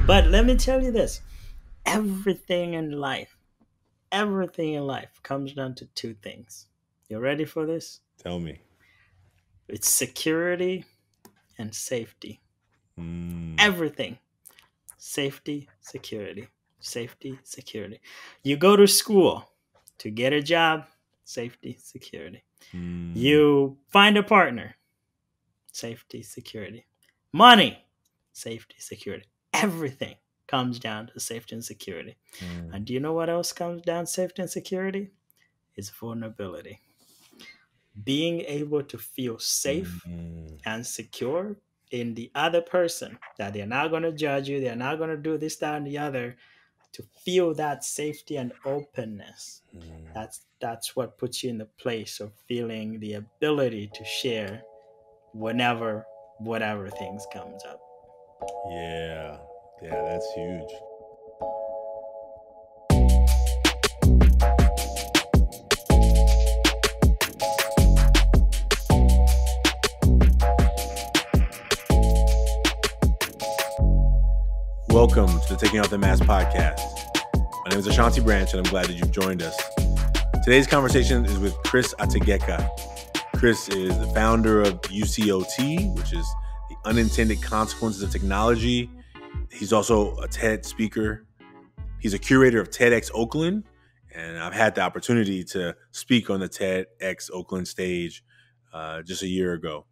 But let me tell you this. Everything in life comes down to two things. You ready for this? Tell me. It's security and safety. Mm, Everything. Safety, security. Safety, security. You go to school to get a job, safety, security. mm, You find a partner, safety, security. Money, safety, security. Everything comes down to safety and security. mm, And do you know what else comes down to safety and security? It's vulnerability. Being able to feel safe mm. and secure in the other person, that they're not going to judge you, they're not going to do this, that, and the other, to feel that safety and openness. That's what puts you in the place of feeling the ability to share whenever whatever things comes up. Yeah. Yeah, that's huge. Welcome to the Taking Off the Mask podcast. My name is Ashanti Branch, and I'm glad that you've joined us. Today's conversation is with Chris Ategeka. Chris is the founder of UCOT, which is the Unintended Consequences of Technology. He's also a TED speaker. He's a curator of TEDx Oakland, and I've had the opportunity to speak on the TEDx Oakland stage just a year ago.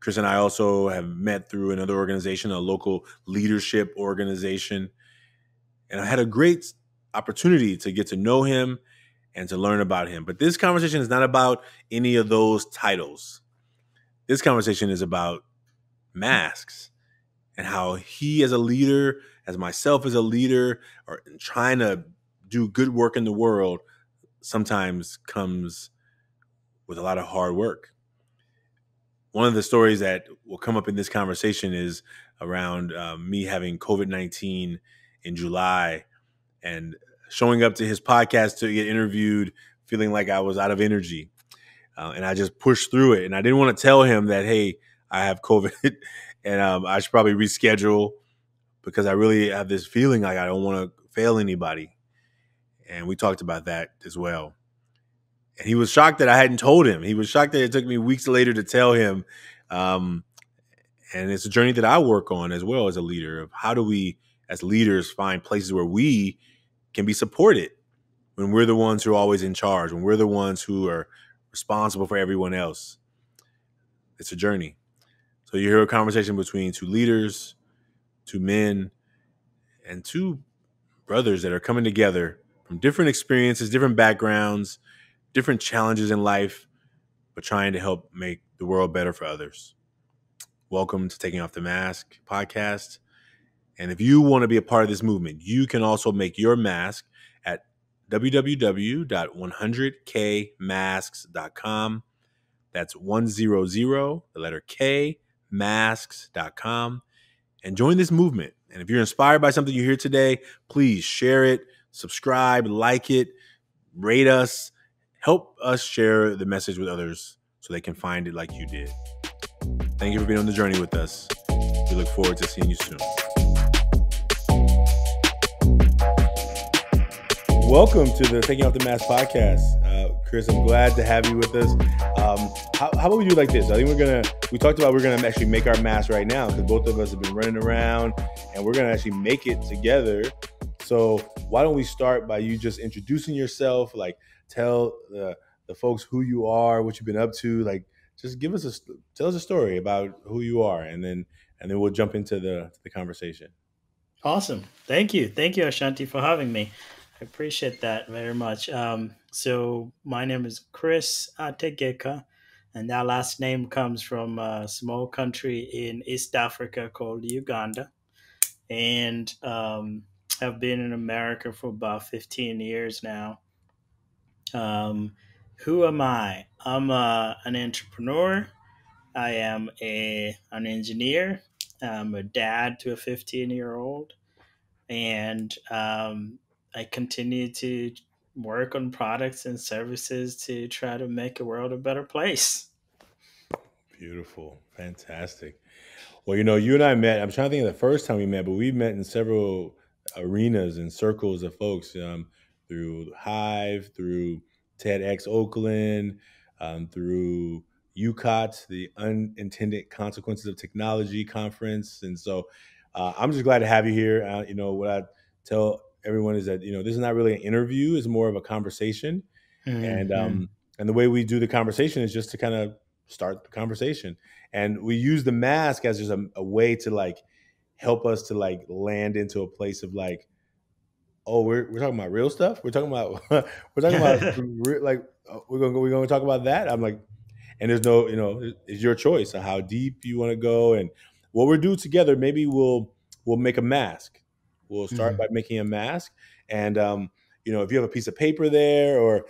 Chris and I also have met through another organization, a local leadership organization, and I had a great opportunity to get to know him and to learn about him. But this conversation is not about any of those titles. This conversation is about masks and how he as a leader, as myself as a leader, are trying to do good work in the world sometimes comes with a lot of hard work. One of the stories that will come up in this conversation is around me having COVID-19 in July and showing up to his podcast to get interviewed, feeling like I was out of energy. And I just pushed through it. And I didn't want to tell him that, hey, I have COVID and I should probably reschedule because I really have this feeling like I don't want to fail anybody. And we talked about that as well. And he was shocked that I hadn't told him. He was shocked that it took me weeks later to tell him. And it's a journey that I work on as well as a leader of how do we, as leaders, find places where we can be supported when we're the ones who are always in charge, when we're the ones who are responsible for everyone else. It's a journey. So you hear a conversation between two leaders, two men, and two brothers that are coming together from different experiences, different backgrounds, different challenges in life, but trying to help make the world better for others. Welcome to Taking Off the Mask podcast. And if you want to be a part of this movement, you can also make your mask at www.100kmasks.com. That's 100, the letter K, masks.com. And join this movement. And if you're inspired by something you hear today, please share it, subscribe, like it, rate us, help us share the message with others so they can find it like you did. Thank you for being on the journey with us. We look forward to seeing you soon. Welcome to the Taking Off the Mask podcast. Chris, I'm glad to have you with us. How about we do like this? I think we talked about we're going to actually make our mask right now because both of us have been running around and we're going to actually make it together. So why don't we start by you just introducing yourself, like tell the folks who you are, what you've been up to, like just tell us a story about who you are and then we'll jump into the conversation. Awesome. Thank you. Thank you, Ashanti, for having me. I appreciate that very much. So my name is Chris Ategeka, and that last name comes from a small country in East Africa called Uganda. And I've been in America for about 15 years now. Um, who am I? I'm an entrepreneur. I am an engineer. I'm a dad to a 15-year-old, and I continue to work on products and services to try to make the world a better place. Beautiful. Fantastic. Well, you and I met. I'm trying to think of the first time we met, but we met in several arenas and circles of folks, through Hive, through TEDx Oakland, through UCOT, the Unintended Consequences of Technology conference. And so I'm just glad to have you here. What I tell everyone is that, this is not really an interview, it's more of a conversation. And Hmm. and the way we do the conversation is just to kind of start the conversation, and we use the mask as just a way to like help us to like land into a place of like, oh, we're talking about real stuff. We're talking about we're talking about like, we're gonna talk about that. I'm like, and there's no, it's your choice of how deep you want to go. And what we'll do together, maybe we'll make a mask. We'll start by making a mask. And if you have a piece of paper there, or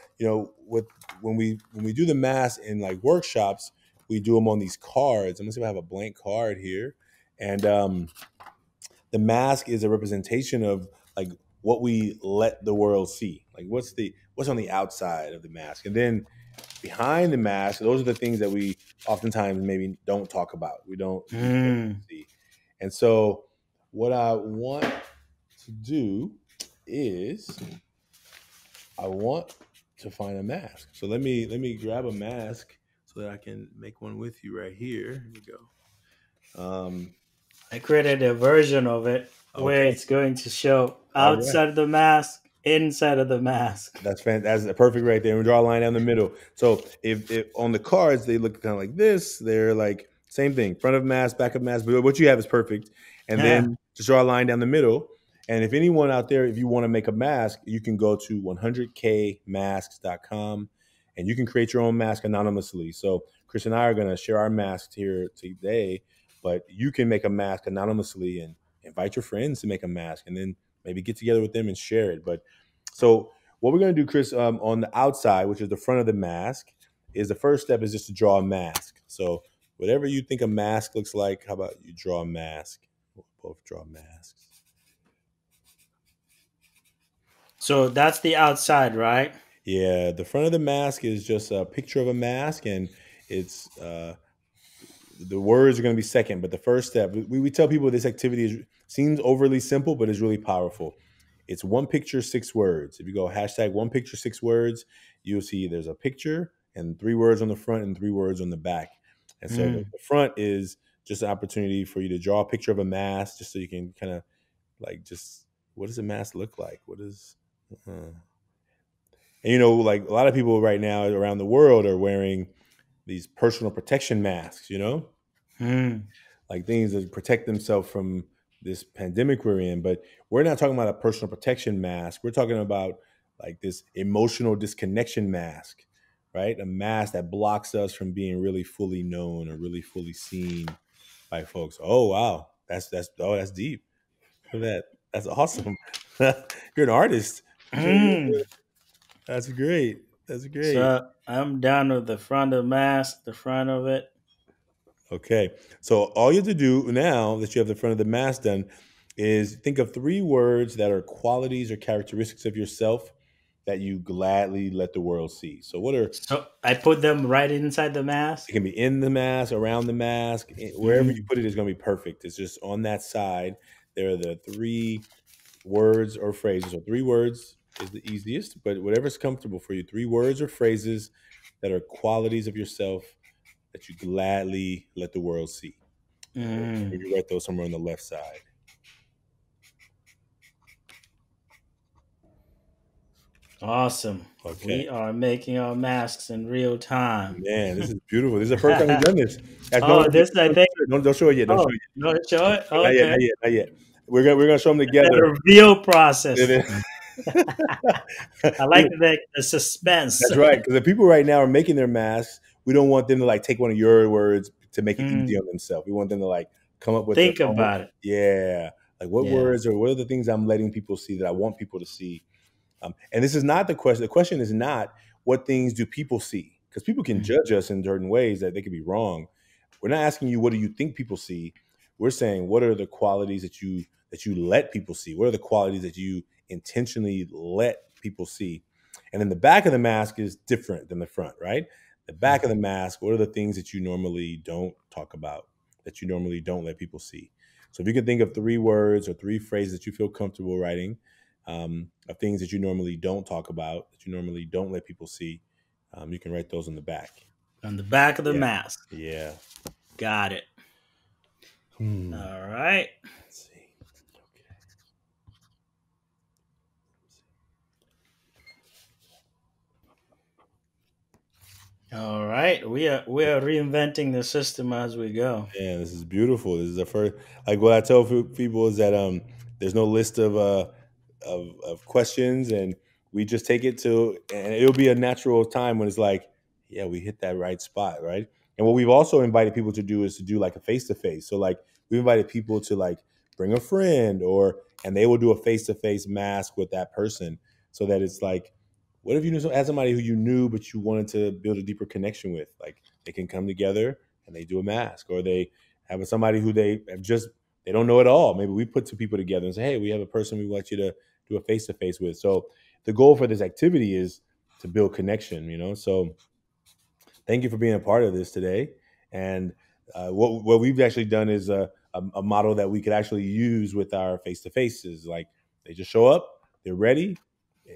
with when we do the mask in like workshops, we do them on these cards. I'm gonna see if I have a blank card here. And the mask is a representation of like what we let the world see, like what's on the outside of the mask. And then behind the mask, those are the things that we oftentimes maybe don't talk about. We don't Mm. see. And so what I want to do is I want to find a mask. So let me grab a mask so that I can make one with you right here. Here we go. I created a version of it where Okay. it's going to show All right. outside of the mask, inside of the mask. That's fantastic. That's perfect right there. We draw a line down the middle. So if on the cards they look kind of like this, they're like same thing, front of mask, back of mask. But what you have is perfect. And Yeah. then just draw a line down the middle. And if anyone out there, if you want to make a mask, you can go to 100kmasks.com and you can create your own mask anonymously. So Chris and I are going to share our masks here today, but you can make a mask anonymously and invite your friends to make a mask, and then maybe get together with them and share it. But so what we're going to do, Chris, on the outside, which is the front of the mask, is the first step is just to draw a mask. So whatever you think a mask looks like, how about you draw a mask? We'll both draw masks. So that's the outside, right? Yeah, the front of the mask is just a picture of a mask, and it's the words are going to be second. But the first step, we tell people this activity seems overly simple, but is really powerful. It's one picture, 6 words. If you go hashtag one picture, 6 words, you'll see there's a picture and 3 words on the front and 3 words on the back. And so the, Mm. the front is just an opportunity for you to draw a picture of a mask, just so you can kind of like, just what does a mask look like? What is, and like a lot of people right now around the world are wearing these personal protection masks, Mm. like things that protect themselves from this pandemic we're in. But we're not talking about a personal protection mask. We're talking about like this emotional disconnection mask, right? A mask that blocks us from being really fully known or really fully seen by folks. Oh wow, that's deep. Look at that. That's awesome. You're an artist. Mm. That's great. That's great. So I'm down with the front of the mask, the front of it. Okay. So all you have to do now that you have the front of the mask done is think of 3 words that are qualities or characteristics of yourself that you gladly let the world see. So what are So I put them right inside the it mask. can be in the mask, around the mask, wherever you Mm. put it is going to be perfect. It's just on that side. There are the 3 words or phrases. So 3 words is the easiest, but whatever's comfortable for you. 3 words or phrases that are qualities of yourself that you gladly let the world see. Mm. Maybe write those somewhere on the left side. Awesome. Okay. We are making our masks in real time. Man, this is beautiful. This is the first time we've done this. Guys, Oh, this I think. don't show it yet. Don't show Oh, it no, show it. yet. Not yet. Okay. Not yet. Not yet. We're gonna show them The together. reveal process. And I then- like the suspense. That's right. Because the people right now are making their masks. We don't want them to like take one of your words to make it easy Mm. on themselves. We want them to like come up with their Think own. about it. Yeah. Like what Yeah. words or what are the things I'm letting people see that I want people to see. And this is not the question. The question is not what things do people see, because people can Mm. judge us in certain ways that they could be wrong. We're not asking you what do you think people see. We're saying what are the qualities that you let people see. What are the qualities that you intentionally let people see? And then the back of the mask is different than the front, right? The back of the mask. What are the things that you normally don't talk about that you normally don't let people see. So if you can think of 3 words or 3 phrases that you feel comfortable writing, of things that you normally don't talk about, that you normally don't let people see, you can write those on the back. On the back of the Yeah. mask. Yeah. Got it. Hmm. All right. Let's see. Okay. All right. We are reinventing the system as we go. Yeah, this is beautiful. This is the first. Like what I tell people is that there's no list of questions, and we just take it to, and it'll be a natural time when it's like, yeah, we hit that right spot, right? And what we've also invited people to do is to do like a face to face. So like we invited people to like bring a friend, and they will do a face to face mask with that person, so that it's like, what if you had somebody who you knew but you wanted to build a deeper connection with, like they can come together and they do a mask, or they have somebody who they don't know at all. Maybe we put 2 people together and say, hey, we have a person we want you to do a face to face with. So the goal for this activity is to build connection, So thank you for being a part of this today. And what we've actually done is a model that we could actually use with our face to faces. Like they just show up, they're ready,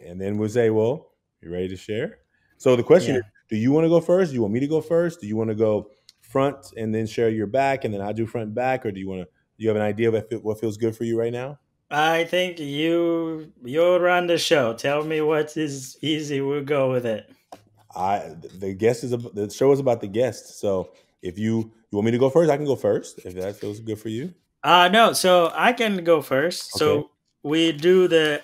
and then we'll say, well, you ready to share? So the question is, Yeah. do you want to go first? Do you want me to go first? Do you want to go front and then share your back, and then I do front and back, or do you have an idea of what feels good for you right now? I think you'll run the show. Tell me what is easy. We'll go with it. The show is about the guest. So if you want me to go first, I can go first if that feels good for you. No, so I can go first. Okay. So we do the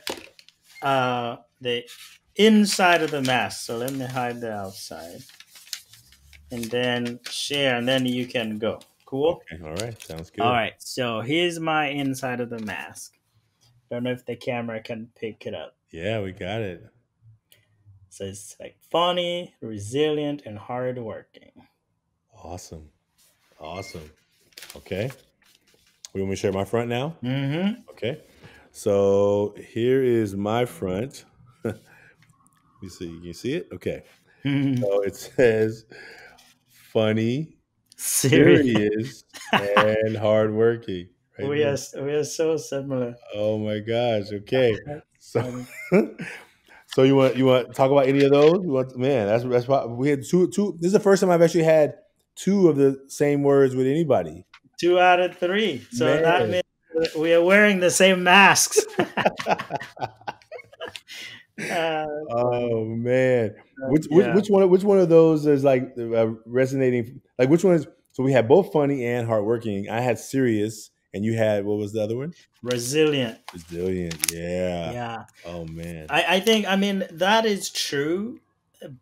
inside of the mask. So let me hide the outside. And then share, and then you can go. Cool? Okay. All right. Sounds All good. right. So here's my inside of the mask. Don't know if the camera can pick it up. Yeah, we got it. So it's like funny, resilient, and hardworking. Awesome. Awesome. Okay. We want me to share my front now? Mm-hmm. Okay. So here is my front. Let me see. You can see it? Okay. So it says funny, Serious. serious, and hardworking. Right we there. are we are so similar. Oh my gosh. Okay. That's So funny. so you want to talk about any of those? Man, that's why we had two. This is the first time I've actually had 2 of the same words with anybody. 2 out of 3. So that Man. means we are wearing the same masks. Funny. Oh man, Yeah. which one of those is like resonating? Like which one is? So we had both funny and hardworking. I had serious, and you had, what was the other one? Resilient. Resilient. Yeah. Yeah. Oh man. I think, I mean, that is true,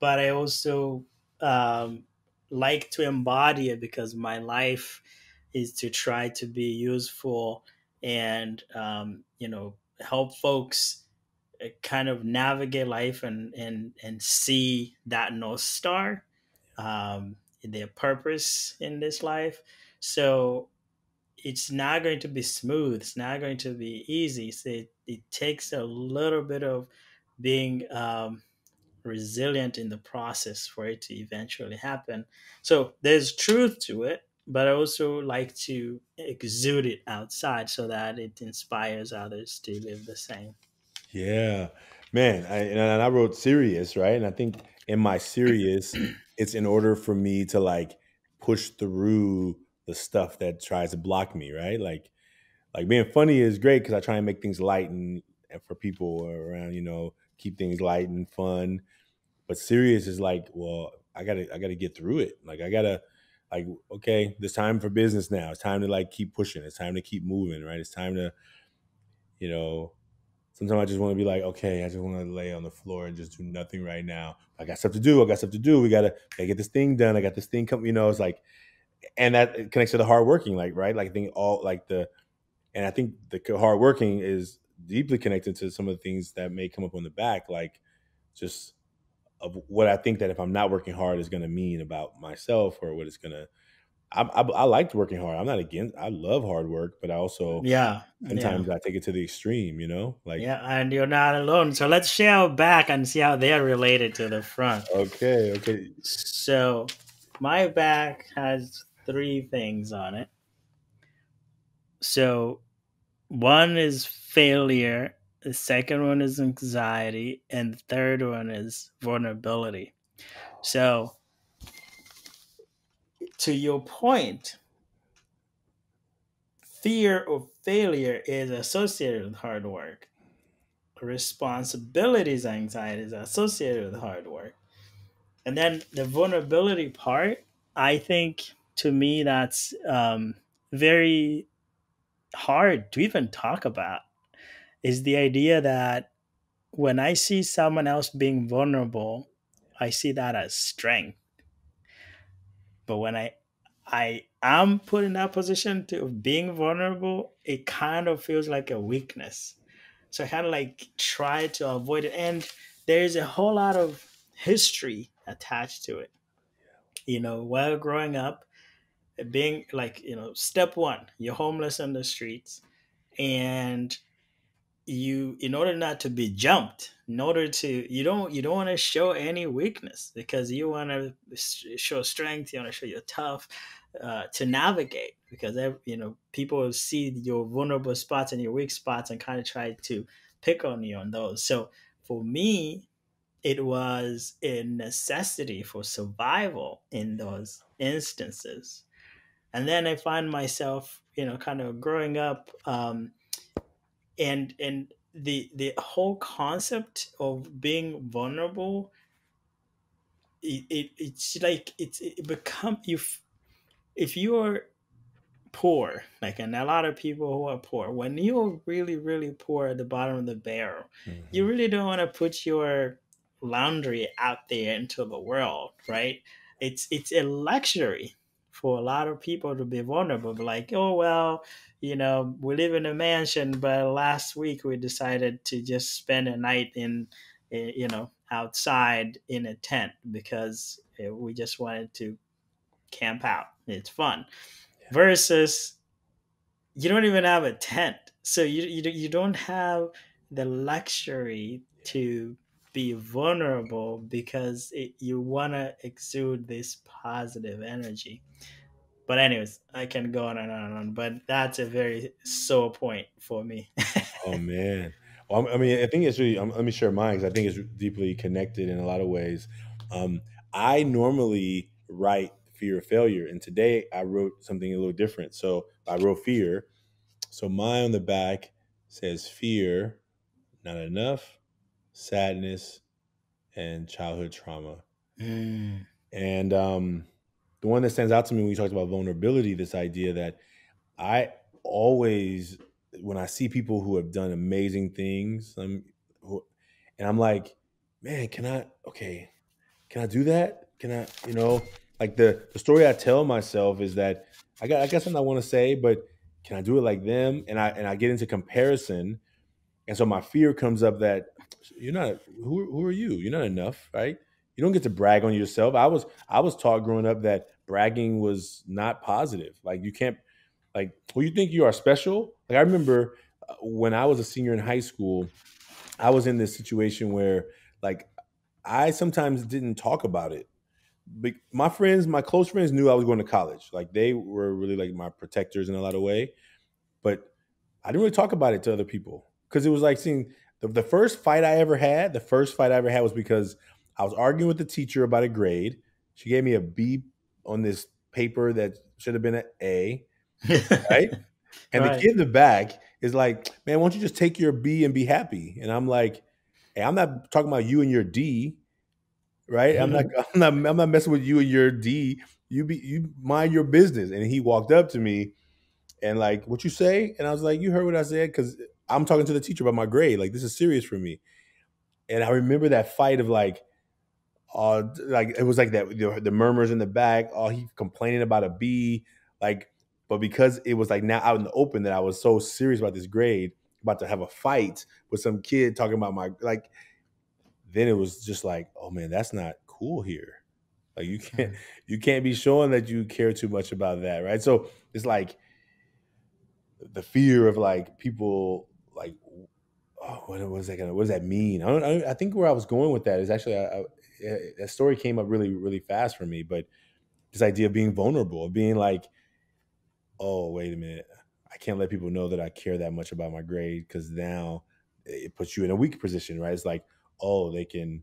but I also um, like to embody it because my life is to try to be useful and, help folks kind of navigate life and see that North Star, their purpose in this life. So it's not going to be smooth. It's not going to be easy. So it takes a little bit of being resilient in the process for it to eventually happen. So there's truth to it, but I also like to exude it outside so that it inspires others to live the same. Yeah, man. And I wrote serious, right? And I think in my serious, it's in order for me to like push through the stuff that tries to block me, right? Like being funny is great because I try and make things light and for people around, keep things light and fun. But serious is like, well, I gotta get through it. Like I gotta, like, okay, it's time for business now. It's time to like keep pushing. It's time to keep moving, right? It's time to, you know, sometimes I just want to be like, okay, I just want to lay on the floor and just do nothing right now. I got stuff to do. I got stuff to do. Gotta get this thing done. I got this thing coming. It's like, and that connects to the hardworking, like, right? Like I think and I think the hardworking is deeply connected to some of the things that may come up on the back, like just of what I think that if I'm not working hard is going to mean about myself, or what it's going to. I liked working hard. I'm not against. I love hard work, but I also Yeah, yeah, sometimes I take it to the extreme. Like, yeah. And you're not alone. So let's share back and see how they're related to the front. okay, okay, So my back has 3 things on it. So one is failure, the second one is anxiety, and the third one is vulnerability. So, to your point, fear of failure is associated with hard work. Responsibilities, anxieties are associated with hard work. And then the vulnerability part, I think to me, that's very hard to even talk about, is the idea that when I see someone else being vulnerable, I see that as strength. But when I am put in that position to being vulnerable, it kind of feels like a weakness. So I kind of like try to avoid it. And there's a whole lot of history attached to it. While growing up, being like, step one, you're homeless on the streets, and in order not to be jumped, in order to you don't want to show any weakness, because you want to show strength, you want to show you're tough, to navigate, because people will see your vulnerable spots and your weak spots and kind of try to pick on you on those. So for me, it was a necessity for survival in those instances. And then I find myself, kind of growing up, and the whole concept of being vulnerable, it's like it become, if you're poor, like, and a lot of people who are poor, when you're really really poor at the bottom of the barrel, you Mm-hmm. really don't want to put your laundry out there into the world, right? It's a luxury for a lot of people to be vulnerable, like, oh well, we live in a mansion, but last week we decided to just spend a night outside in a tent, because we just wanted to camp out, it's fun. Versus, you don't even have a tent, so you don't have the luxury to be vulnerable, because you want to exude this positive energy. But anyways, I can go on and on and on, but that's a very sore point for me. Oh man. Well, I mean, I think it's really. Let me share mine because I think it's deeply connected in a lot of ways. Um, I normally write fear of failure, and today I wrote something a little different. So I wrote fear. So mine on the back says fear, not enough, sadness, and childhood trauma. Mm. And the one that stands out to me when we talked about vulnerability, this idea that I always, when I see people who have done amazing things, and I'm like, man, can I do that? Can I, like the story I tell myself is that I got something I want to say, but can I do it like them? And I get into comparison, and so my fear comes up that you're not who are you? You're not enough, right? You don't get to brag on yourself. I was taught growing up that bragging was not positive. Like you can't well, you think you are special. Like I remember when I was a senior in high school, I was in this situation where like I sometimes didn't talk about it. But my friends, my close friends knew I was going to college. Like they were really like my protectors in a lot of way. But I didn't really talk about it to other people because it was like seeing the first fight I ever had. The first fight I ever had was because I was arguing with the teacher about a grade. She gave me a B on this paper that should have been an A, right? And the Right. kid in the back is like, "Man, why don't you just take your B and be happy?" And I'm like, "Hey, I'm not talking about you and your D, right? I'm not, I'm not messing with you and your D. You mind your business." And he walked up to me and like, "What you say?" And I was like, "You heard what I said?" Because I'm talking to the teacher about my grade. Like, this is serious for me. And I remember that fight of like it was like that the murmurs in the back. Oh, he complaining about a B, like, but because it was like now out in the open that I was so serious about this grade, about to have a fight with some kid talking about my like. Then it was just like, oh man, that's not cool here. Like you can't be showing that you care too much about that, right? So it's like the fear of like people like, oh, what does that mean? I think where I was going with that is actually that story came up really really fast for me, but this idea of being vulnerable, of being like, oh wait a minute, I can't let people know that I care that much about my grade because now it puts you in a weak position, right? It's like, oh, they can,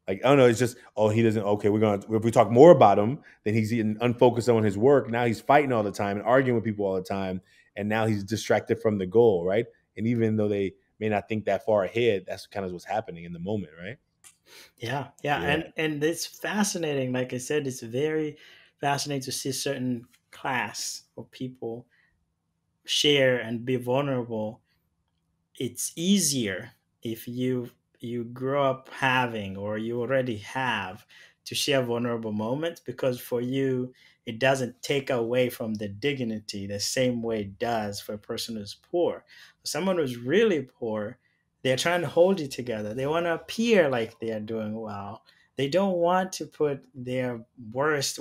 like, I don't know. It's just, oh, he doesn't. Okay, we're gonna. If we talk more about him, then he's getting unfocused on his work. Now he's fighting all the time and arguing with people all the time, and now he's distracted from the goal, right? And even though they may not think that far ahead, that's kind of what's happening in the moment, right? Yeah, yeah, Yeah. and it's fascinating. Like I said, it's very fascinating to see certain class of people share and be vulnerable. It's easier if you grow up having, or you already have, to share vulnerable moments, because for you it doesn't take away from the dignity the same way it does for a person who's poor. Someone who's really poor, they're trying to hold it together, they want to appear like they are doing well, they don't want to put their worst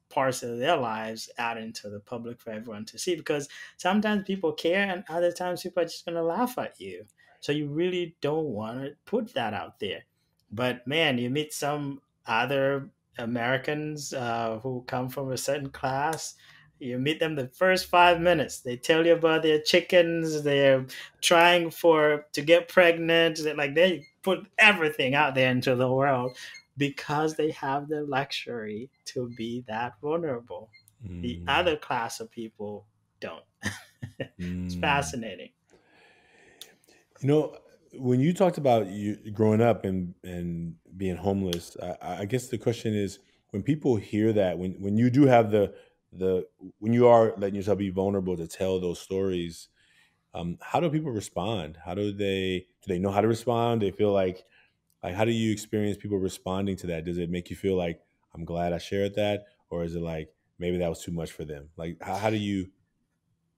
parts of their lives out into the public for everyone to see, because sometimes people care and other times people are just going to laugh at you. So you really don't want to put that out there. But man, you meet some other Americans who come from a certain class. You meet them the first 5 minutes. They tell you about their chickens. They're trying for to get pregnant. They put everything out there into the world because they have the luxury to be that vulnerable. The Mm, other class of people don't. It's mm. fascinating. You know, when you talked about you growing up and being homeless, I guess the question is, when people hear that, when you do have the when you are letting yourself be vulnerable to tell those stories, how do people respond? How do they know how to respond? They feel like how do you experience people responding to that? Does it make you feel like, I'm glad I shared that, or is it like maybe that was too much for them? Like how do you?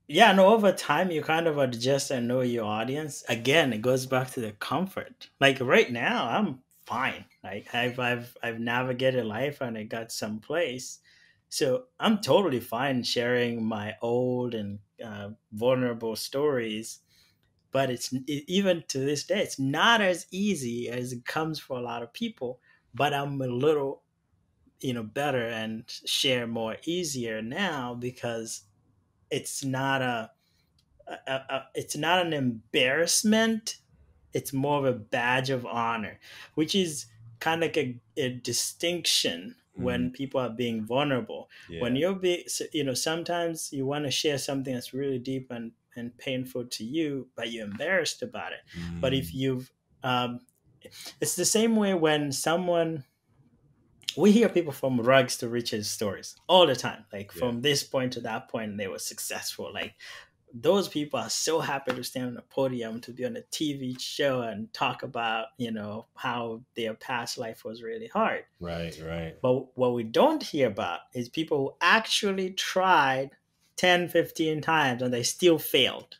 Yeah, no, over time you kind of adjust and know your audience. Again, it goes back to the comfort. Like right now, I'm fine. Like I've navigated life and I got someplace. So I'm totally fine sharing my old and vulnerable stories. But even to this day, it's not as easy as it comes for a lot of people. But I'm a little, better and share more easier now because it's not it's not an embarrassment. It's more of a badge of honor, which is kind of like a distinction Mm, when people are being vulnerable. When yeah. you're being, sometimes you want to share something that's really deep and painful to you, but you're embarrassed about it. But if Mm, you've, um, it's the same way when someone, we hear people from rags to riches stories all the time, like yeah. from this point to that point they were successful. Like those people are so happy to stand on a podium, to be on a TV show and talk about, how their past life was really hard. Right. Right. But what we don't hear about is people who actually tried 10, 15 times and they still failed,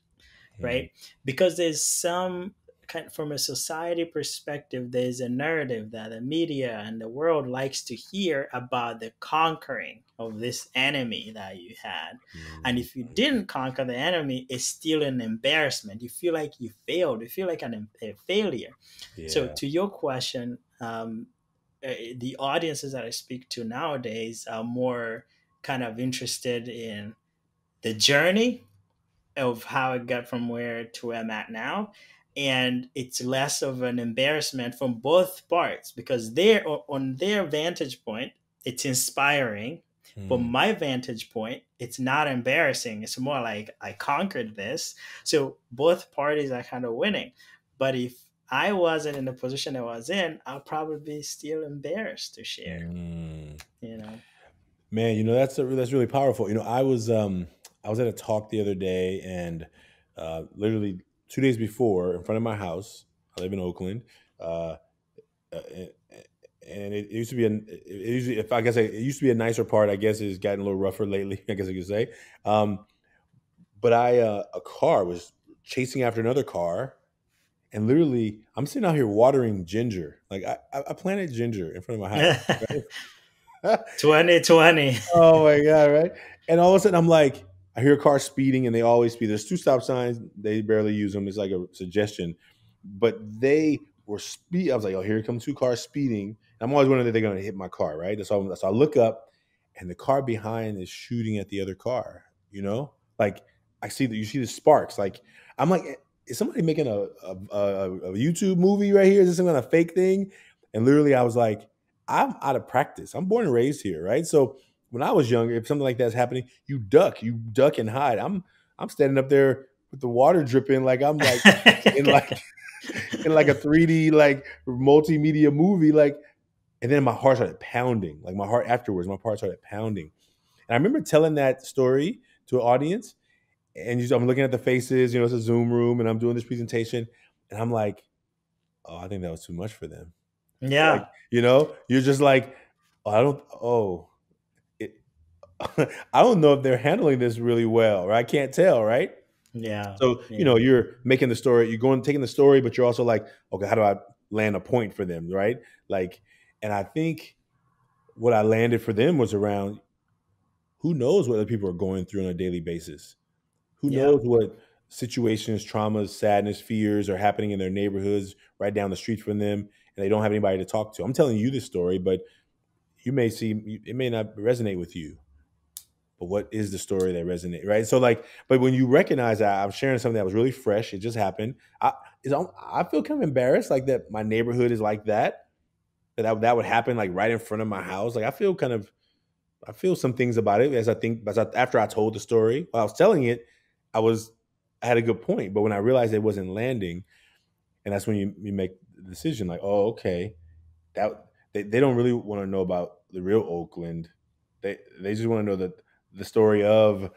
Mm, right? Because there's some kind, from a society perspective, there's a narrative that the media and the world likes to hear about the conquering of this enemy that you had. And mm, if you didn't conquer the enemy, it's still an embarrassment. You feel like you failed, you feel like a failure. So, yeah. to your question, the audiences that I speak to nowadays are more kind of interested in the journey of how I got from where to where I'm at now. And it's less of an embarrassment from both parts because they're on their vantage point, it's inspiring. From Mm, my vantage point, it's not embarrassing. It's more like I conquered this. So both parties are kind of winning. But if I wasn't in the position I was in, I'll probably be still embarrassed to share, mm. you know. Man, that's really powerful. I was at a talk the other day, and literally 2 days before, in front of my house, I live in Oakland, uh, and, and it used to be it usually, if I guess it used to be a nicer part. I guess it's gotten a little rougher lately. I guess I could say. But a car was chasing after another car, and literally, I'm sitting out here watering ginger. Like I planted ginger in front of my house. Right? 2020. Oh my god! Right, and all of a sudden I'm like, I hear a car speeding, and they always speed. There's two stop signs. They barely use them. It's like a suggestion, but they were speed. I was like, oh, here come two cars speeding. And I'm always wondering if they're going to hit my car, right? So I look up, and the car behind is shooting at the other car. Like I see that you see the sparks. Like I'm like, is somebody making a YouTube movie right here? Is this some kind of fake thing? And literally, I was like, I'm out of practice. I'm born and raised here, right? So when I was younger, if something like that's happening, you duck and hide. I'm standing up there with the water dripping, like I'm like in like in like a 3D like multimedia movie, like. And then my heart started pounding. Like my heart afterwards, my heart started pounding. And I remember telling that story to an audience, and I'm looking at the faces. It's a Zoom room, and I'm doing this presentation, and I'm like, "Oh, I think that was too much for them." Like, Yeah, you're just like, "Oh, I don't. Oh, it, I don't know if they're handling this really well, or I can't tell, right?" yeah, So, yeah, you're making the story, you're going taking the story, but you're also like, okay, how do I land a point for them, right? Like, and I think what I landed for them was around who knows what other people are going through on a daily basis. Who yeah, knows what situations, traumas, sadness, fears are happening in their neighborhoods right down the street from them, and they don't have anybody to talk to. I'm telling you this story, but it may not resonate with you. But what is the story that resonates, right? So like, but when you recognize that I'm sharing something that was really fresh, it just happened. I feel kind of embarrassed, like that my neighborhood is like that. That would happen like right in front of my house. Like I feel some things about it after I told the story. While I was telling it, I had a good point, but when I realized it wasn't landing, and that's when you make the decision, like, oh, okay, that they don't really want to know about the real Oakland. They just want to know the story of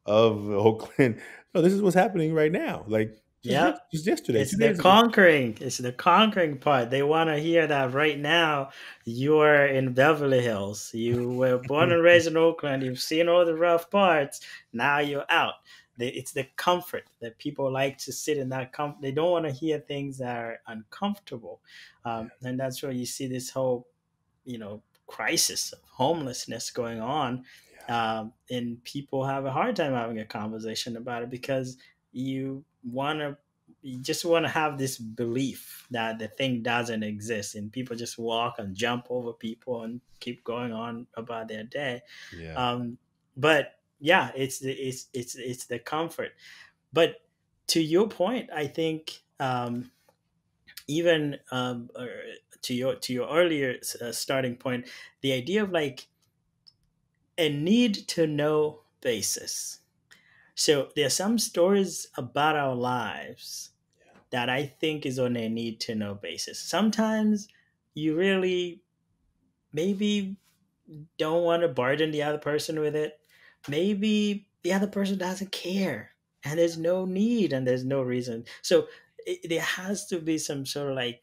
Oakland. No, this is what's happening right now. Like yeah. just yesterday, It's 2 days ago. the conquering part. They want to hear that right now you're in Beverly Hills. You were born and raised in Oakland. You've seen all the rough parts. Now you're out. It's the comfort that people like to sit in that comfort. They don't want to hear things that are uncomfortable. And that's where you see this whole, crisis of homelessness going on. Yeah, And people have a hard time having a conversation about it because you want to you just want to have this belief that the thing doesn't exist and people just walk and jump over people and keep going on about their day. yeah, But yeah, it's the comfort. But to your point, I think even to your earlier starting point, the idea of like a need to know basis. So there are some stories about our lives that I think is on a need to know basis. Sometimes you really maybe don't want to burden the other person with it. Maybe the other person doesn't care and there's no need and there's no reason. So there has to be some sort of like,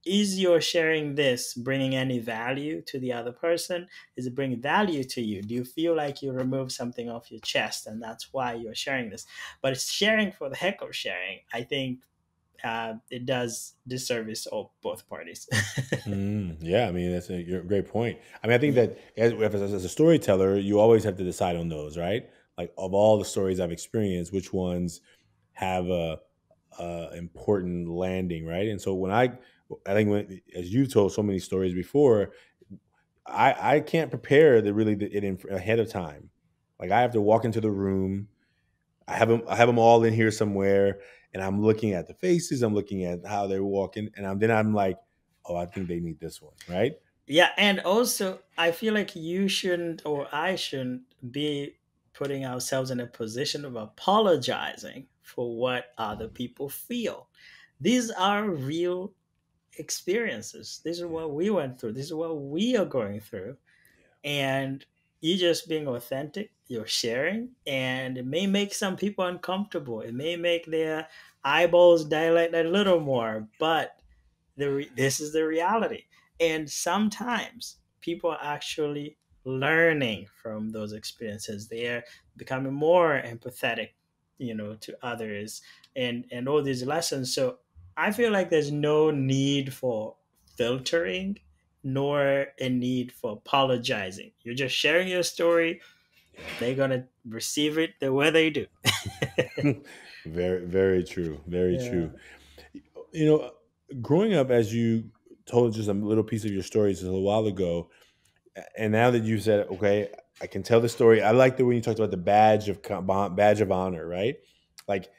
is your sharing this bringing any value to the other person? Is it bringing value to you? Do you feel like you remove something off your chest and that's why you're sharing this? But it's sharing for the heck of sharing. I think it does disservice of both parties. yeah. I mean, you're a great point. I mean, I think Yeah. that as a storyteller, you always have to decide on those, right? Like of all the stories I've experienced, which ones have a important landing, right? And so I think as you told so many stories before, I can't prepare ahead of time. Like I have to walk into the room. I have them all in here somewhere, and I'm looking at the faces. I'm looking at how they're walking, and I'm like, oh, I think they need this one, right? Yeah, and also I feel like you shouldn't or I shouldn't be putting ourselves in a position of apologizing for what other people feel. These are real experiences. This is what we went through. This is what we are going through. And you just being authentic, you're sharing, and it may make some people uncomfortable. It may make their eyeballs dilate a little more, but this is the reality. And sometimes people are actually learning from those experiences. They're becoming more empathetic, to others, and all these lessons. So I feel like there's no need for filtering nor a need for apologizing. You're just sharing your story. They're gonna receive it the way they do. Yeah. Very, very true. Very Yeah. true. You know, growing up, as you told just a little piece of your story just a little while ago, and now that you said, okay, I can tell the story. I like the when you talked about the badge of honor, right? Like,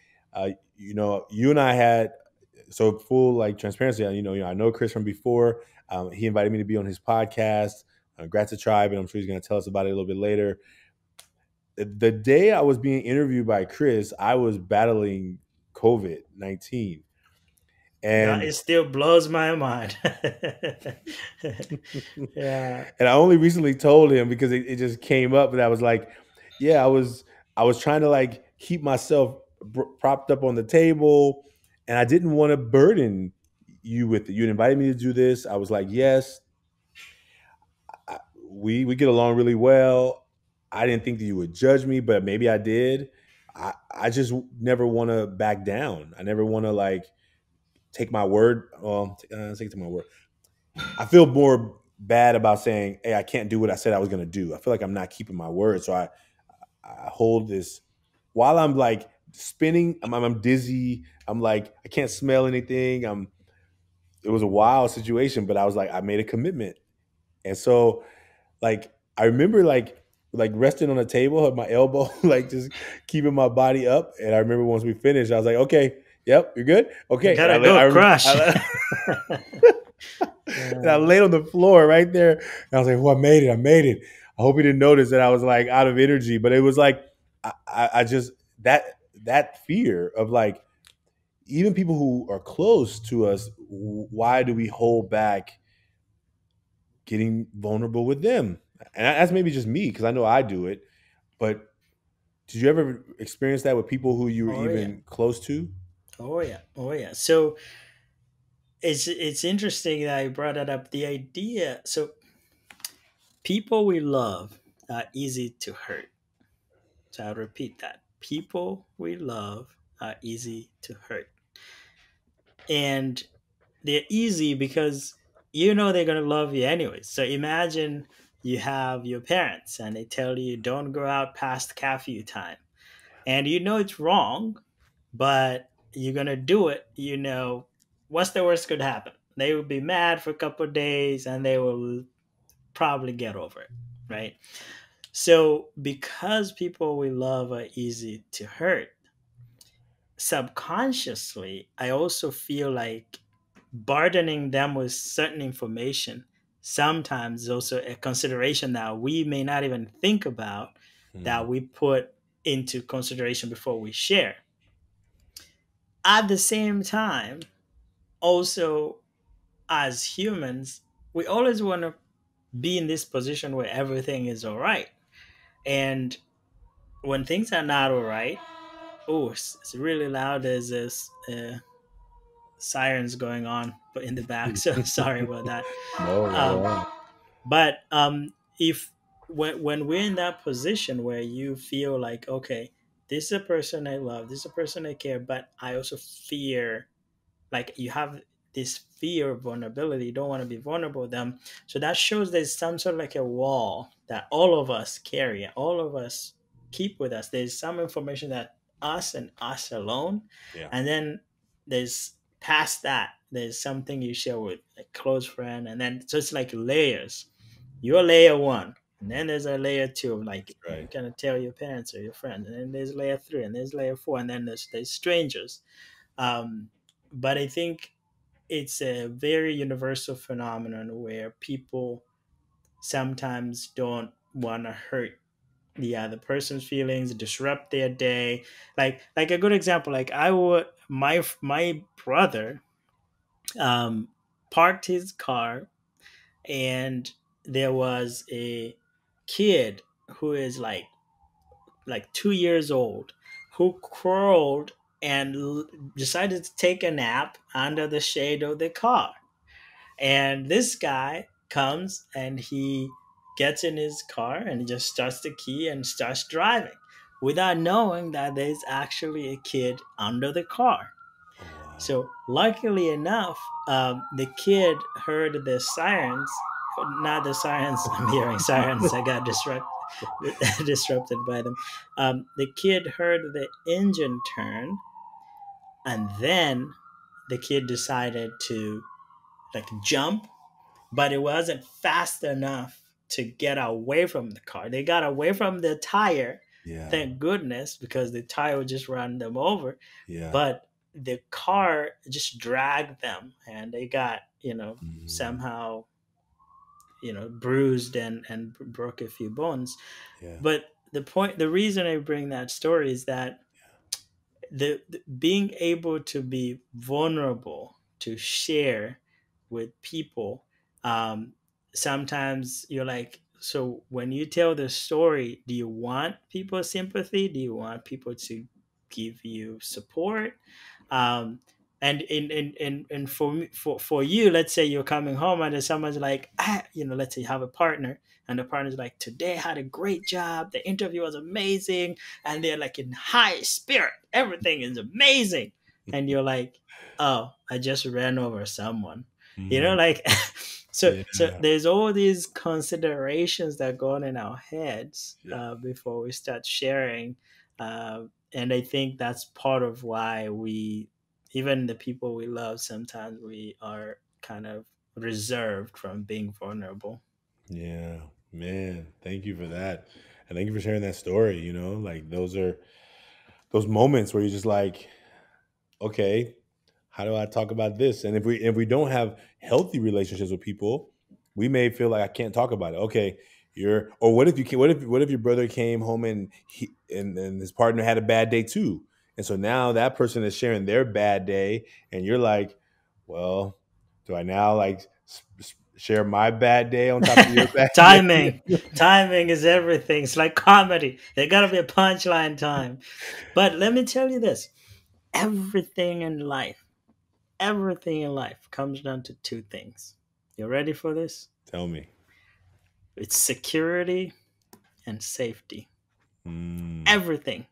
you and I had so full like transparency. I know Chris from before. He invited me to be on his podcast, Gratitude Tribe, and I'm sure he's going to tell us about it a little bit later. The day I was being interviewed by Chris, I was battling COVID-19, That and it still blows my mind. Yeah. and I only recently told him because it just came up that I was like, yeah, I was trying to like keep myself propped up on the table, and I didn't want to burden you with it. You invited me to do this. I was like, yes, we get along really well. I didn't think that you would judge me, but maybe I did. I just never want to back down. I never want to like take my word. Take my word. I feel more bad about saying, "Hey, I can't do what I said I was going to do." I feel like I'm not keeping my word, so I hold this while I'm like spinning. I'm dizzy. I'm like I can't smell anything. It was a wild situation, but I was like I made a commitment, and so like I remember like resting on a table at my elbow, like just keeping my body up. And I remember once we finished, I was like, "Okay, yep, you're good, You okay." And gotta go crush. I Yeah. laid on the floor right there, and I was like, "Oh, I made it! I made it!" I hope he didn't notice that I was like out of energy, but it was like I just that fear of like even people who are close to us. Why do we hold back getting vulnerable with them? And that's maybe just me because I know I do it. But did you ever experience that with people who you were Oh yeah. even close to? Oh yeah. Oh yeah. So it's interesting that you brought that up. The idea. So people we love are easy to hurt. So I'll repeat that. People we love are easy to hurt. And they're easy because you know they're going to love you anyway. So imagine you have your parents and they tell you don't go out past curfew time. And you know it's wrong, but you're going to do it. You know, what's the worst could happen? They will be mad for a couple of days and they will probably get over it, right? So, because people we love are easy to hurt, subconsciously, I also feel like burdening them with certain information sometimes is also a consideration that we may not even think about, Hmm. that we put into consideration before we share. At the same time, also as humans, we always want to be in this position where everything is all right. And when things are not all right, oh, it's really loud. There's this sirens going on in the back. So sorry about that. No, not at Um, all. but if when we're in that position where you feel like, okay, this is a person I love, this is a person I care, but I also fear, like you have this fear of vulnerability, you don't want to be vulnerable with them. So that shows there's some sort of like a wall that all of us carry, all of us keep with us. There's some information that us and us alone, Yeah. and then there's past that there's something you share with a close friend, and then so it's like layers. You're layer one, and then there's a layer two of like you Right. can tell your parents or your friends, and then there's layer three, and there's layer four, and then there's strangers. um, but I think it's a very universal phenomenon where people sometimes don't want to hurt the other person's feelings, disrupt their day. Like a good example, like I would my brother um, parked his car, and there was a kid who is like 2 years old who crawled and decided to take a nap under the shade of the car. And this guy comes and he gets in his car and he just starts the key and starts driving without knowing that there's actually a kid under the car. Oh wow. So, luckily enough, the kid heard the sirens. Not the sirens, I'm hearing sirens. I got disrupted by them. The kid heard the engine turn, and then the kid decided to like jump, but it wasn't fast enough to get away from the car. They got away from the tire, Yeah. thank goodness, because the tire just ran them over. Yeah. But the car just dragged them, and they got, Mm, somehow, bruised and broke a few bones. yeah. But the reason I bring that story is that the being able to be vulnerable to share with people, um, sometimes you're like, so when you tell the story, do you want people's sympathy, do you want people to give you support? um, and for me, for you, let's say you're coming home and then someone's like, let's say you have a partner, and the partner's like, today I had a great job, the interview was amazing, and they're like in high spirit, everything is amazing, and you're like, oh, I just ran over someone, Mm, like so yeah. there's all these considerations that go on in our heads, Yeah. before we start sharing. And I think that's part of why even the people we love, sometimes we are kind of reserved from being vulnerable. Yeah, man. Thank you for that. And thank you for sharing that story. Like those are those moments where you're just like, okay, how do I talk about this? And if we don't have healthy relationships with people, we may feel like I can't talk about it. Okay, or what if you can, what if your brother came home and and his partner had a bad day too, and so now that person is sharing their bad day, and you're like, well, do I now like share my bad day on top of your bad day? timing timing is everything. It's like comedy, there gotta be a punchline time. But let me tell you this, everything in life everything in life comes down to two things. You ready for this? Tell me. It's security and safety. Mm, Everything.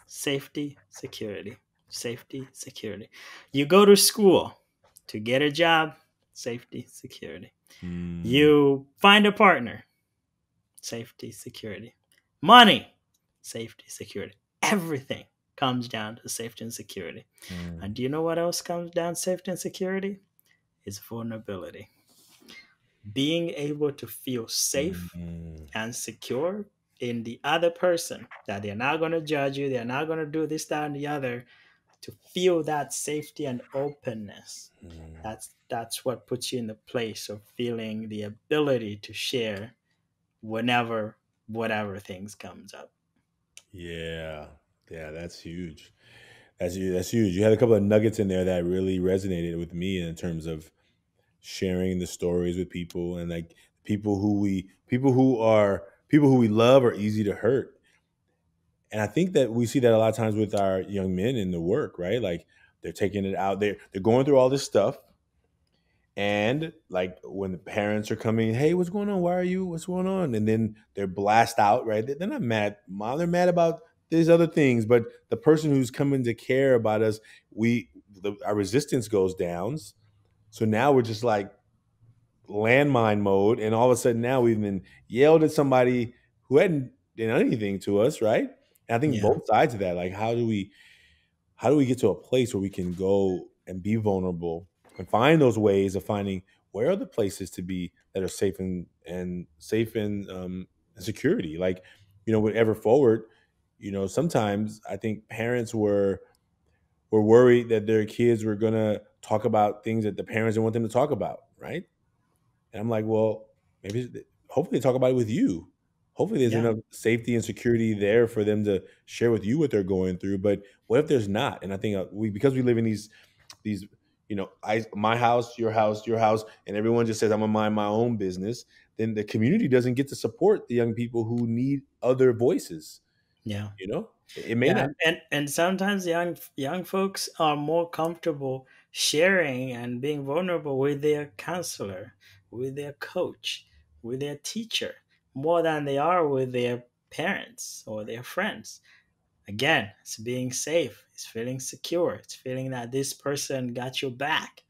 Safety, security. Safety, security. You go to school to get a job, safety, security. mm, You find a partner, safety, security. Money, safety, security. Everything comes down to safety and security. And mm, do you know what else comes down to safety and security? It's vulnerability. Being able to feel safe mm, and secure in the other person, that they're not going to judge you, they're not going to do this, that, and the other, to feel that safety and openness. mm. That's what puts you in the place of feeling the ability to share whenever whatever things comes up. Yeah. Yeah, that's huge. That's huge. You had a couple of nuggets in there that really resonated with me in terms of sharing the stories with people, and like people who we love are easy to hurt. And I think that we see that a lot of times with our young men in the work, right? Like they're taking it out, they're going through all this stuff. And like when the parents are coming, hey, what's going on? Why are you? What's going on? And then they're blast out, right? They're not mad, mom. They're mad about these other things. But the person who's coming to care about us, our resistance goes down. So now we're just like landmine mode, and all of a sudden now we've been yelled at somebody who hadn't done anything to us, right? And I think Yeah, both sides of that, like how do we get to a place where we can go and be vulnerable and find those ways of finding where are the places to be that are safe and safe and security, like with ever forward, sometimes I think parents were worried that their kids were going to talk about things that the parents didn't want them to talk about, right? And I'm like, well, hopefully they talk about it with you. Hopefully there's yeah, enough safety and security there for them to share with you what they're going through. But what if there's not? And I think because we live in these, my house, your house, and everyone just says I'm gonna mind my own business. Then the community doesn't get to support the young people who need other voices. yeah. It may Yeah, not. and sometimes young folks are more comfortable sharing and being vulnerable with their counselor, with their coach, with their teacher, more than they are with their parents or their friends. Again, it's being safe, it's feeling secure, it's feeling that this person got your back.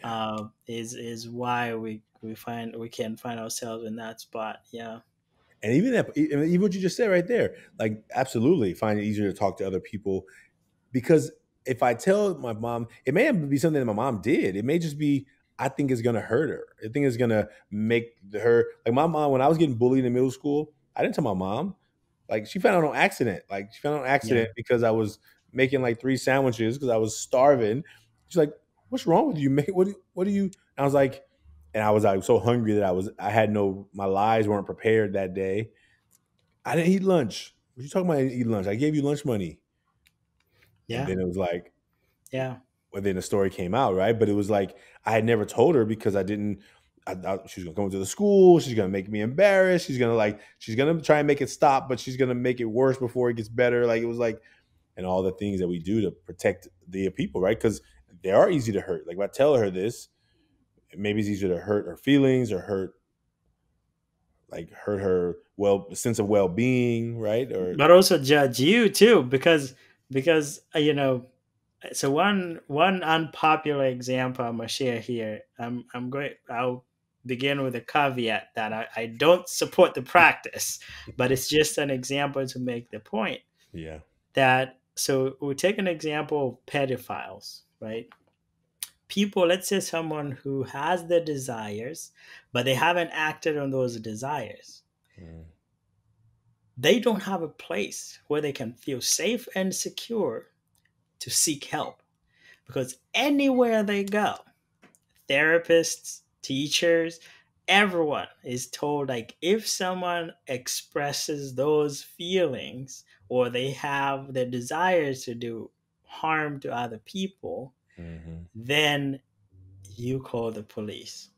Yeah. Is why we can find ourselves in that spot. Yeah, And even what you just said right there, like absolutely find it easier to talk to other people. Because if I tell my mom, it may be something that my mom did. It may just be I think it's gonna hurt her. I think it's gonna make her like my mom. When I was getting bullied in middle school, I didn't tell my mom. Like she found out on accident. Like she found out on Yeah. accident because I was making like 3 sandwiches because I was starving. She's like, "What's wrong with you? Make what do you?" And I was like, and I was like so hungry that I had no my lies weren't prepared that day. I didn't eat lunch. What you talking about? I didn't eat lunch. I gave you lunch money, and Yeah. then it was like, Yeah. well, then the story came out, right? But it was like I had never told her because I didn't. I thought she was gonna come into the school. She's gonna make me embarrassed. She's gonna try and make it stop, but she's gonna make it worse before it gets better. Like it was like, and all the things that we do to protect the people, right? Because they are easy to hurt. Like if I tell her this, maybe it's easier to hurt her feelings or hurt her sense of well being, right? Or But also judge you too, because so one unpopular example I'm gonna share here. I'm going. I'll begin with a caveat that I don't support the practice, but it's just an example to make the point yeah, that. So we take an example of pedophiles, right? People, let's say someone who has the desires, but they haven't acted on those desires. mm, They don't have a place where they can feel safe and secure to seek help, because anywhere they go, therapists, teachers, everyone is told, like, if someone expresses those feelings or they have the desires to do harm to other people, hmm, then you call the police,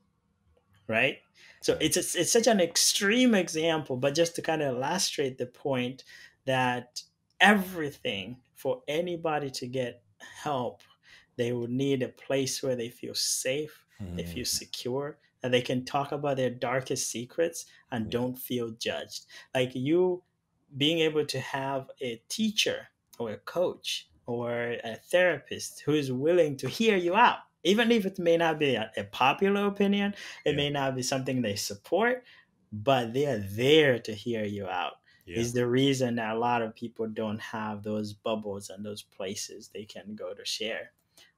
right? So right, it's such an extreme example, but just to kind of illustrate the point that everything for anybody to get help, they would need a place where they feel safe, they feel hmm, secure, and they can talk about their darkest secrets and yeah, don't feel judged. Like you being able to have a teacher or a coach or a therapist who is willing to hear you out, even if it may not be a popular opinion, it yeah, may not be something they support, but they are there to hear you out, yeah. is the reason that a lot of people don't have those bubbles and those places they can go to share.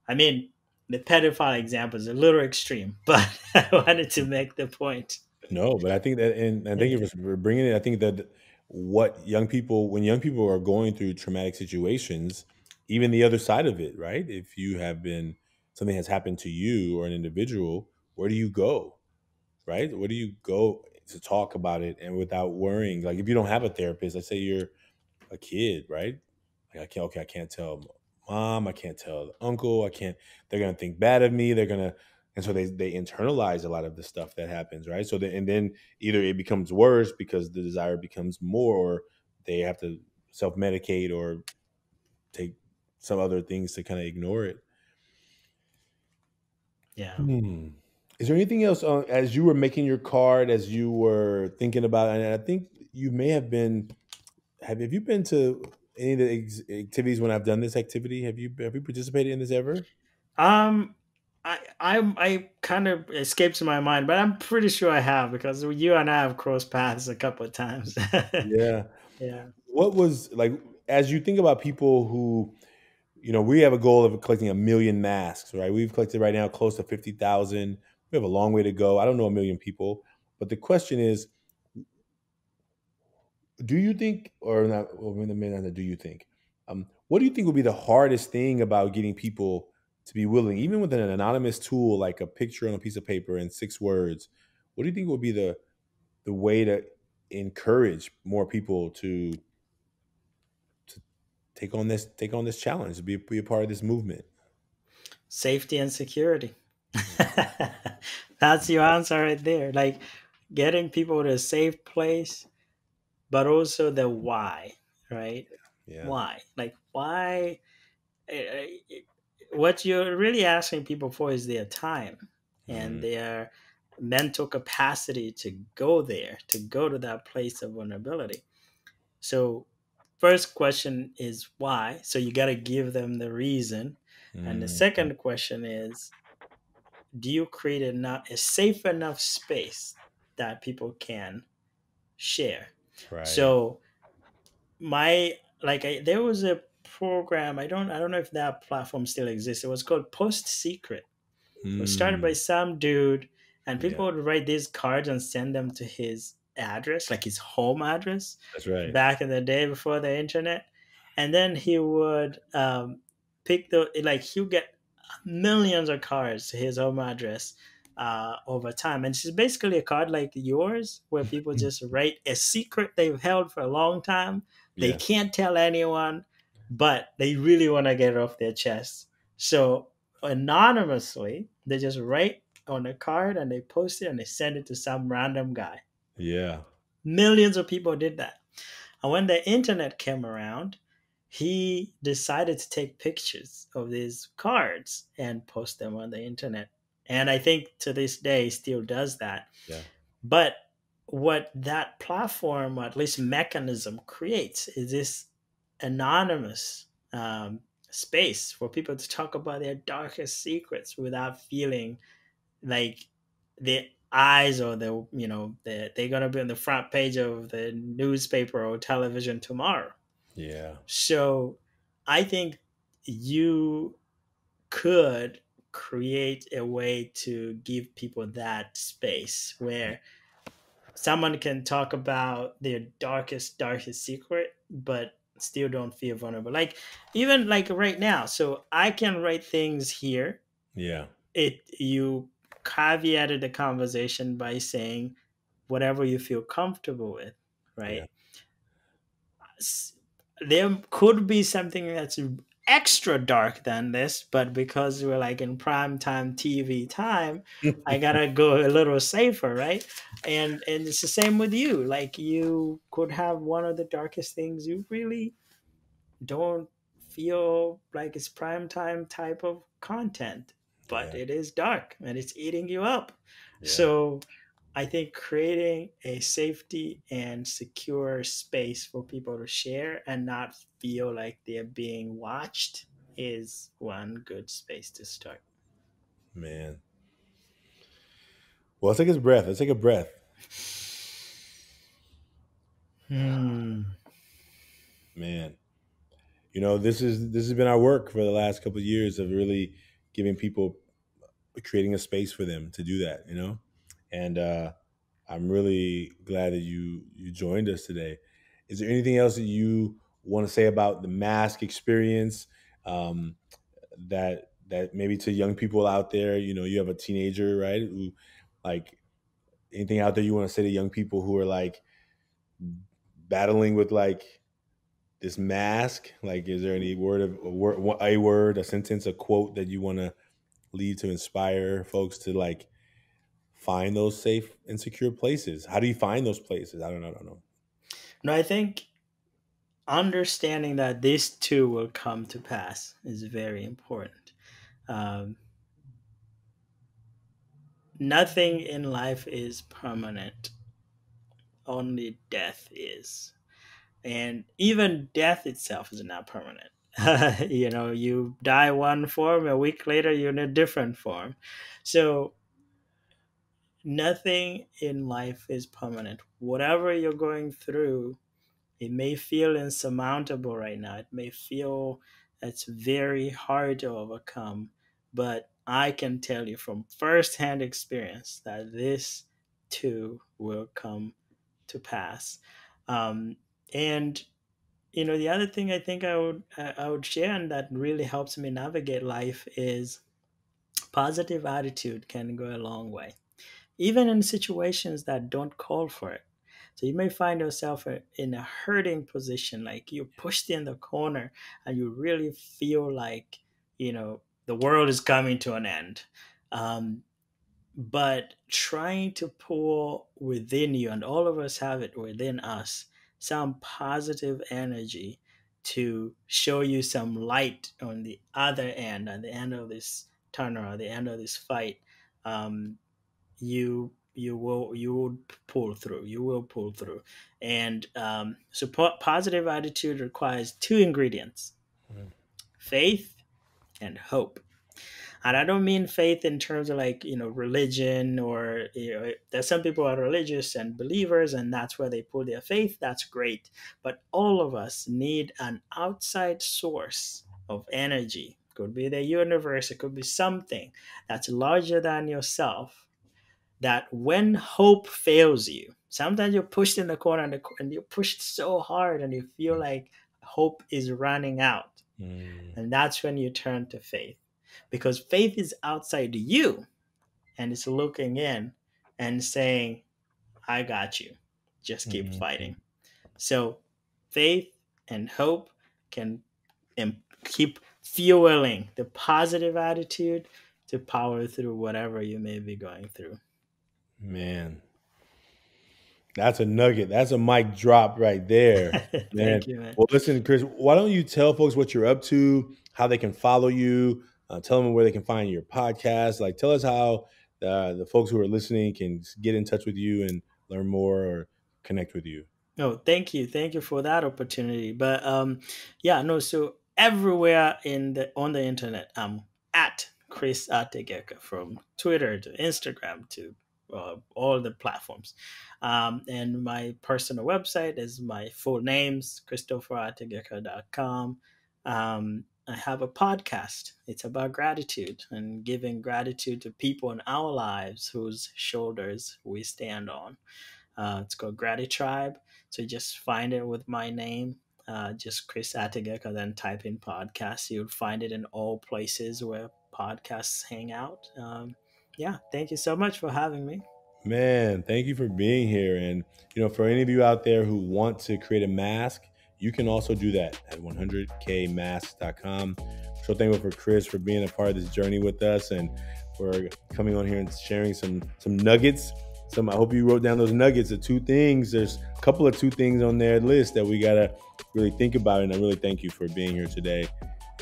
I mean, the pedophile example is a little extreme, but I wanted to make the point. No, but I think that, and thank you for bringing it. I think that when young people are going through traumatic situations, even the other side of it, right? If you have been, something has happened to you or an individual, where do you go, right? Where do you go to talk about it and without worrying? Like if you don't have a therapist, let's say you're a kid, right? Like I can't tell mom, I can't tell uncle, I can't. They're gonna think bad of me. They're gonna, and so they internalize a lot of the stuff that happens, right? So and then either it becomes worse because the desire becomes more, or they have to self medicate or take some other things to kind of ignore it. Yeah. Hmm. Is there anything else as you were making your card, as you were thinking about it? And I think you may have been. Have you been to any of the activities when I've done this activity? Have you participated in this ever? Um, I kind of escapes my mind, but I'm pretty sure I have, because you and I have crossed paths a couple of times. Yeah. Yeah. What was like as you think about people who we have a goal of collecting 1 million masks, right? We've collected right now close to 50,000. We have a long way to go. I don't know 1 million people, but the question is, do you think, or not? Well, not do you think? What do you think would be the hardest thing about getting people to be willing, even with an anonymous tool like a picture on a piece of paper and 6 words? What do you think would be the way to encourage more people to take on this challenge, to be a part of this movement? Safety and security. Mm, That's your answer right there. Like getting people to a safe place, but also the why, right? yeah. Why? Like why? What you're really asking people for is their time and Mm, their mental capacity to go there, to go to that place of vulnerability. So, first question is why. So, you got to give them the reason. And the mm, second question is, do you create a safe enough space that people can share? right. So, there was a program, I don't know if that platform still exists. It was called PostSecret. It was started by Mm. some dude, and Yeah, people would write these cards and send them to his address, like his home address, that's right. back in the day before the internet. And then he would pick the like he'll get millions of cards to his home address over time, and it's basically a card like yours where people just write a secret they've held for a long time. They Yeah, can't tell anyone, but they really want to get it off their chest. So anonymously, they just write on a card and they post it and they send it to some random guy. yeah, Millions of people did that. And when the internet came around, he decided to take pictures of these cards and post them on the internet. And I think to this day he still does that. yeah, But what that platform, or at least mechanism, creates is this anonymous space for people to talk about their darkest secrets without feeling like the eyes or they're gonna be on the front page of the newspaper or television tomorrow. yeah, So I think you could create a way to give people that space where someone can talk about their darkest secret but still don't feel vulnerable, like even like right now. So I can write things here. yeah, It You caveated the conversation by saying whatever you feel comfortable with, yeah. right? There could be something that's extra dark than this, but because we're like in prime time TV time, I gotta go a little safer, right? And it's the same with you. Like you could have one of the darkest things you really don't feel like it's prime time type of content, but Yeah, it is dark and it's eating you up. yeah, So I think creating a safety and secure space for people to share and not feel like they're being watched is one good space to start. man. Well, let's take a breath. Let's take a breath, Hmm. man. This has been our work for the last couple of years of really giving people, creating a space for them to do that. And I'm really glad that you joined us today. Is there anything else that you want to say about the mask experience? That maybe to young people out there, you have a teenager, right? Who, like, anything out there you want to say to young people who are like battling with like this mask? Like, is there any word, a sentence, a quote that you want to leave to inspire folks to like find those safe and secure places? How do you find those places? I don't know. No, I think understanding that this too will come to pass is very important. Um, Nothing in life is permanent, only death is. And even death itself is not permanent. You die one form, a week later, you're in a different form. So, nothing in life is permanent. Whatever you're going through, it may feel insurmountable right now. It may feel it's very hard to overcome. But I can tell you from firsthand experience that this too will come to pass. Um, and the other thing I think I would share and that really helps me navigate life is positive attitude can go a long way, even in situations that don't call for it. So you may find yourself in a hurting position, like you're pushed in the corner and you really feel like, the world is coming to an end. Um, but trying to pull within you, and all of us have it within us, some positive energy to show you some light on the other end, at the end of this tunnel, at the end of this fight. Um, you will pull through. You will pull through, and positive attitude requires two ingredients: Mhm. faith and hope. And I don't mean faith in terms of like, religion, or, there's some people are religious and believers and that's where they pull their faith. That's great. But all of us need an outside source of energy could be the universe, it could be something that's larger than yourself, that when hope fails you, sometimes you're pushed in the corner and you're pushed so hard and you feel like hope is running out. Mm, And that's when you turn to faith, because faith is outside you and it's looking in and saying, I got you. Just keep mm, fighting. So faith and hope can keep fueling the positive attitude to power through whatever you may be going through. man, that's a nugget. That's a mic drop right there, man. Thank you, man. Well, listen, Chris, why don't you tell folks what you're up to, how they can follow you, tell them where they can find your podcast. Like, tell us how the folks who are listening can get in touch with you and learn more or connect with you. No, thank you. Thank you for that opportunity. But yeah, no, so everywhere on the internet, I'm at Chris Ategeka, from Twitter to Instagram to all the platforms. And my personal website is my full names, ChristopherAtegeka.com. I have a podcast. It's about gratitude and giving gratitude to people in our lives whose shoulders we stand on. It's called Tribe. So you just find it with my name, just Chris Ategeka, then type in podcast. You'll find it in all places where podcasts hang out. Yeah, thank you so much for having me. Man, thank you for being here. And, for any of you out there who want to create a mask, you can also do that at 100kmasks.com. So thankful for Chris for being a part of this journey with us and for coming on here and sharing some nuggets. I hope you wrote down those nuggets. The two things, there's a couple of two things on their list that we got to really think about. And I really thank you for being here today,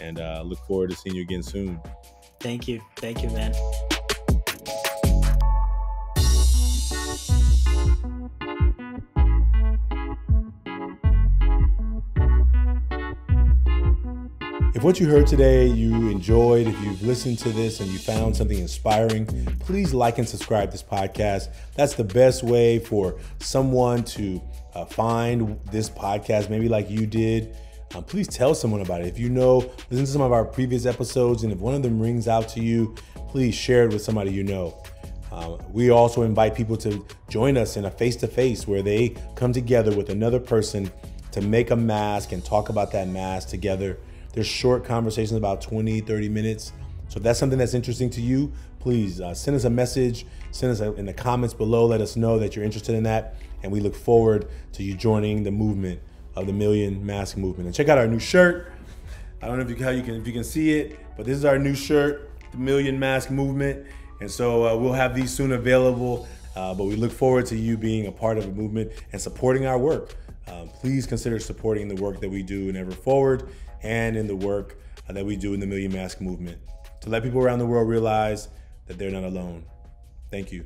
and look forward to seeing you again soon. Thank you. Thank you, man. If what you heard today you enjoyed, if you've listened to this and you found something inspiring, please like and subscribe this podcast. That's the best way for someone to find this podcast, maybe like you did. Please tell someone about it. If listen to some of our previous episodes, and if one of them rings out to you, please share it with somebody you know. We also invite people to join us in a face-to-face where they come together with another person to make a mask and talk about that mask together. There's short conversations, about 20, 30 minutes. So if that's something that's interesting to you, please send us a message, send us in the comments below, let us know that you're interested in that. And we look forward to you joining the movement of the Million Mask Movement. And check out our new shirt. I don't know if you can see it, but this is our new shirt, the Million Mask Movement. And so we'll have these soon available, but we look forward to you being a part of the movement and supporting our work. Please consider supporting the work that we do in Ever Forward and in the work that we do in the Million Mask Movement to let people around the world realize that they're not alone. Thank you.